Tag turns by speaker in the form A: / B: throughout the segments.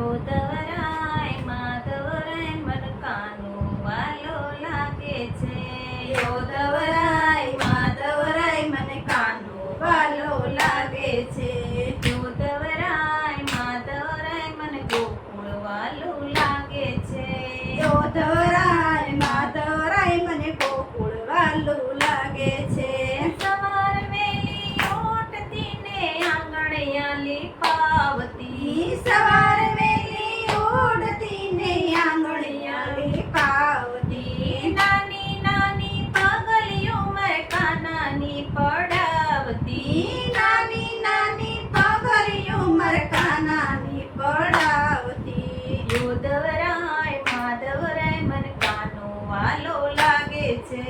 A: યોધવરાય માધવરાય મન કાનો વાલો લાગે છે.
B: યોધવરાય માધવરાય મને કાનો વાલો લાગે છે.
A: યોધવરાય માધવરાય મન ગોકુળ વાલો લાગે છે.
B: યોધવરાય માધવરાય મને ગોકુળ વાલો લાગે છે.
A: સવાર વેલી ઉઠતી ને આંગણિયાલી પાવતી.
B: સવાર વેલી ઉડતી ને આંગણિયાળી પાવતી.
A: નાની નાની પગલિયું મેં કાનાની પડાવતી.
B: નાની નાની પગરિયું મરકાનાની પડાવતી.
A: યોધવરાય માધવરાય મન કાનો વાલો લાગે છે.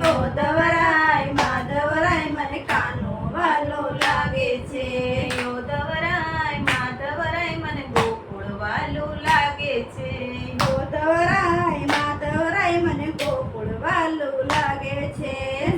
B: યોધવરાય માધવરાય મને કાનો વાલો લાગે છે.
A: યોધવરાય માધવરાય મન ગોકુળ વાલો લાગે છે.
B: યોધવરાય માધવરાય મને ગોકુળ વાલો લાગે છે.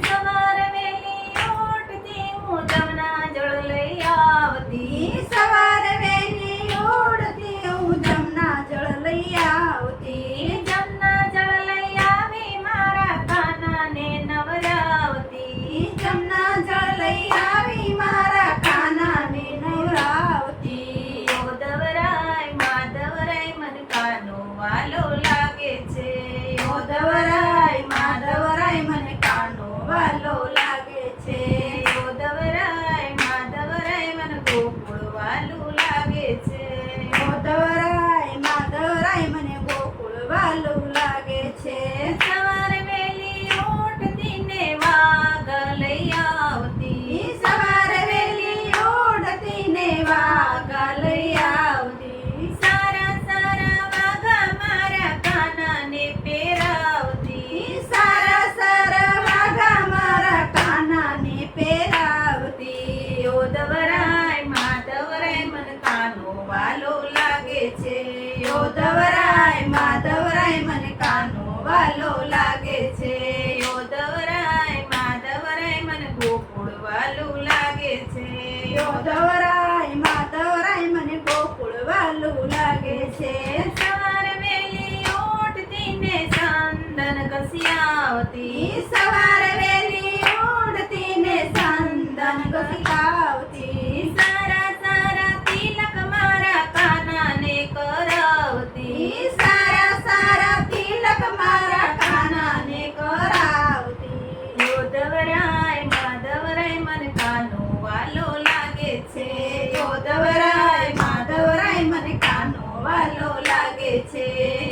A: સવાર વેલી ઉઠતી હું જમના જળ લઈ આવતી.
B: સવાર વેલી ઉડતી હું જમના જળ લઈ આવતી.
A: જમના જળ લઈ આવી મારા કાનાને નવરાવતી.
B: જમના જળ લઈ આવી મારા કાનાને નવરાવતી.
A: યોધવરાય માધવરાય મન કાનો વાલો લાગે છે.
B: યોધવરાય માધવરાય મને કાનો વાલો લાગે છે.
A: યોધવરાય માધવરાય મન ગોકુળ વાલું લાગે છે.
B: યોધવરાય માધવરાય મને ગોકુળ વાલો લાગે છે.
A: સવાર વેલી ઉઠતી ને વાઘ લઈ આવતી.
B: સવાર વેલી ઉડતી ને વાઘા લઈ આવતી.
A: સારા સારા વાઘા મારા કાનાને પહેરાવતી.
B: સારા સારા વાઘા મારા કાનાને પહેરાવતી.
A: યોધવરાય માધવરાય મન કાનો વાલો લાગે છે.
B: યોધવરાય માધવરાય મને કાનો વાલો લાગે છે.
A: યોધવરાય માધવરાય મન ગોકુળ વાલું લાગે છે.
B: યોધવરાય માધવરાય મને ગોકુળ વાલું લાગે છે.
A: સવાર વેલી ઉઠતી ને ચંદન ઘસી આવતી.
B: સવાર વેલી ઉડતી ને ચંદન ઘસી આવતી.
A: સારા સારા તિલક મારા કાનાને કરાવતી.
B: સારા સારા તિલક મારા કાનાને કરાવતી.
A: યોધવરાય માધવરાય મન કાનો વાલો લાગે છે.
B: યોધવરાય માધવરાય મને કાનો વાલો લાગે છે.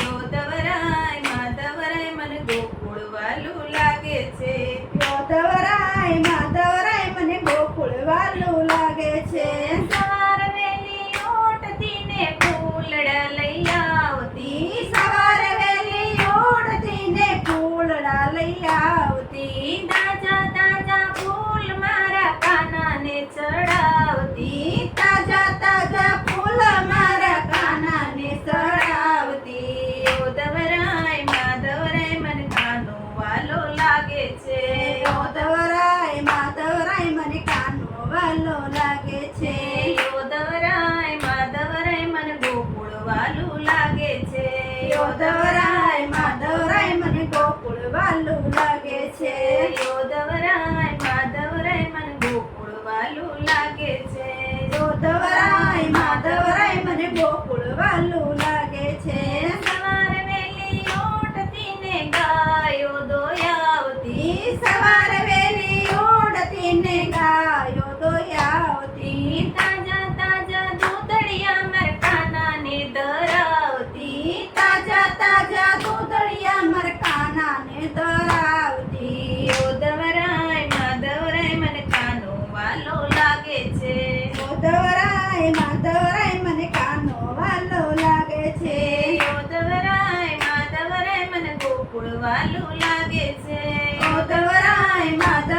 A: યોધવરાય માધવરાય મન ગોકુળ વાલું લાગે છે.
B: યોધવરાય માધવરાય મને ગોકુળ વાલું લાગે છે.
A: સવાર વેલી ઉઠતી ને ફૂલડા લઈ આવતી.
B: સવાર વેલી ઉડતી ને ફૂલડા લઈ આવતી.
A: તાજા તાજા ફૂલ મારા કાનાને ચડાવતી.
B: તાજા તાજા ફૂલ મારા કાનાને ચડાવતી.
A: યોધવરાય માધવરાય મન કાનો વાલો લાગે છે.
B: યોધવરાય માધવરાય મને કાનો વાલો લાગે છે.
A: યોધવરાય માધવરાય મન ગોકુળ વાલું લાગે છે.
B: યોધવરાય માધવરાય મને ગોકુળ વાલું લાગે છે.
A: યોધવરાય માધવરાય મન ગોકુળ વાલું લાગે છે.
B: યોધવરાય માધવરાય મને ગોકુળ વાલું લાગે છે.
A: સવાર વેલી ઉઠતી ને ગાયો દોયાવતી.
B: સવાર વેલી ઉડતી ને ગાયો દોયાવતી.
A: તાજા તાજા દૂધડિયા મારા કાનાને ધરાવતી.
B: તાજા તાજા દૂધડિયા મરકાનાને ધરાવતી.
A: યોધવરાય માધવરાય મન કાનો વાલો લાગે છે.
B: યોધવરાય માધવરાય મને કાનો વાલો લાગે છે.
A: યોધવરાય માધવરાય મન ગોકુળ વાલું લાગે છે.
B: યોધવરાય માધવરાય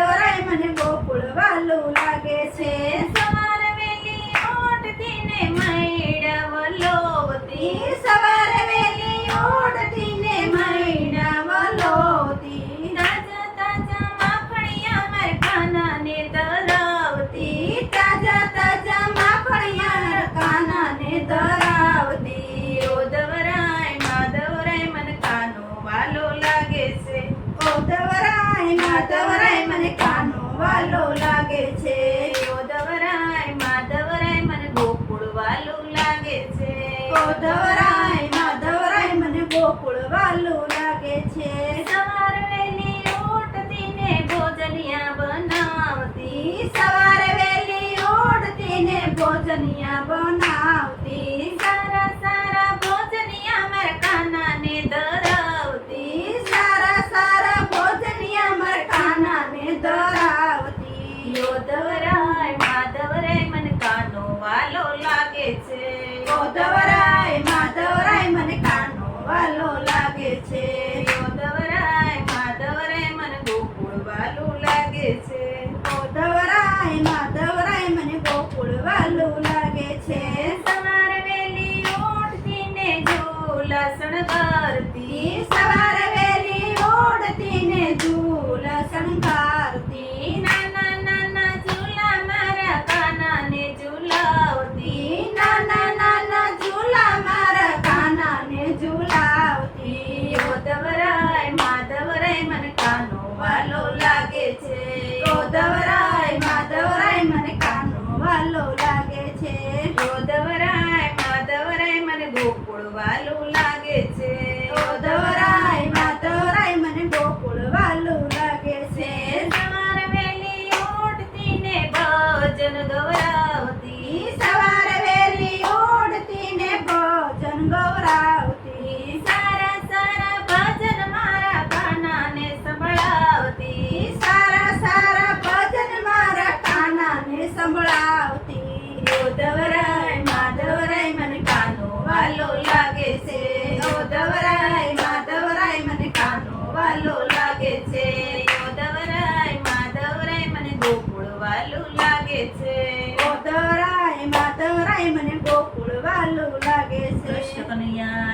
B: માધવરાય મને કાનો વાલો લાગે છે
A: યોધવરાય માધવરાય મને ગોકુળ વાલું લાગે છે
B: યોધવરાય માધવરાય મને ગોકુળ વાલું લાગે છે
A: સવાર વહેલી ઉઠતી ને ભોજનિયા બનાવતી
B: સવારે વહેલી ઉઠતી ને ભોજનિયા બનાવતી
A: સારા સારા ભોજનિયા મારા કાનાને ધરાવતી
B: સારા સારા ભોજનિયા મારા કાનાને ધરાવતી
A: યોધવરાય માધવરાય મને કાનો વાલો લાગે છે
B: યોધવરાય માધવરાય મને કાનો વાલો લાગે છે
A: યોધવરાય માધવરાય મને ગોકુળ વાલું લાગે છે
B: યોધવરાય માધવરાય મને ગોકુળ વાલું લાગે છે
A: સવારે વહેલી ઉઠતી ને ઝૂલા શણગારતી
B: સવારે વહેલી ઉઠતી ને ઝૂલા શણગારતી
A: નાના નાના ઝૂલા મારા કાનાને ઝૂલાવતી
B: નાના નાના ઝૂલા મારા કાનાને ઝૂલાવતી
A: યોધવરાય માધવરાય મને કાનો વાલો લાગે છે
B: યોધવરાય માધવરાય મને કાનો વાલો લાગે છે
A: યોધવરાય માધવરાય મને ગોકુળ વાલું લાગે છે
B: યોધવરાય માધવરાય મને ગોકુળ વાલું લાગે છે
A: સવારે વહેલી ઉઠતી ને ભજન ગવરાવતી
B: સવારે વહેલી ઉઠતી ને ભજન ગૌરાવતી
A: સારા સારા ભજન મારા કાનાને સંભળાવતી
B: સારા સારા ભજન મારા કાનાને સંભળાવતી
A: યોધવરાય માધવરાય મને કાનો વાલો લાગે છે
B: યોધવરાય માધવરાય મને કાનો વાલો લાગે છે
A: યોધવરાય માધવરાય મને ગોકુળ વાલું લાગે છે
B: યોધવરાય માધવરાય મને ગોકુળ વાલું લાગે છે
A: કૃષ્ણ કનૈયા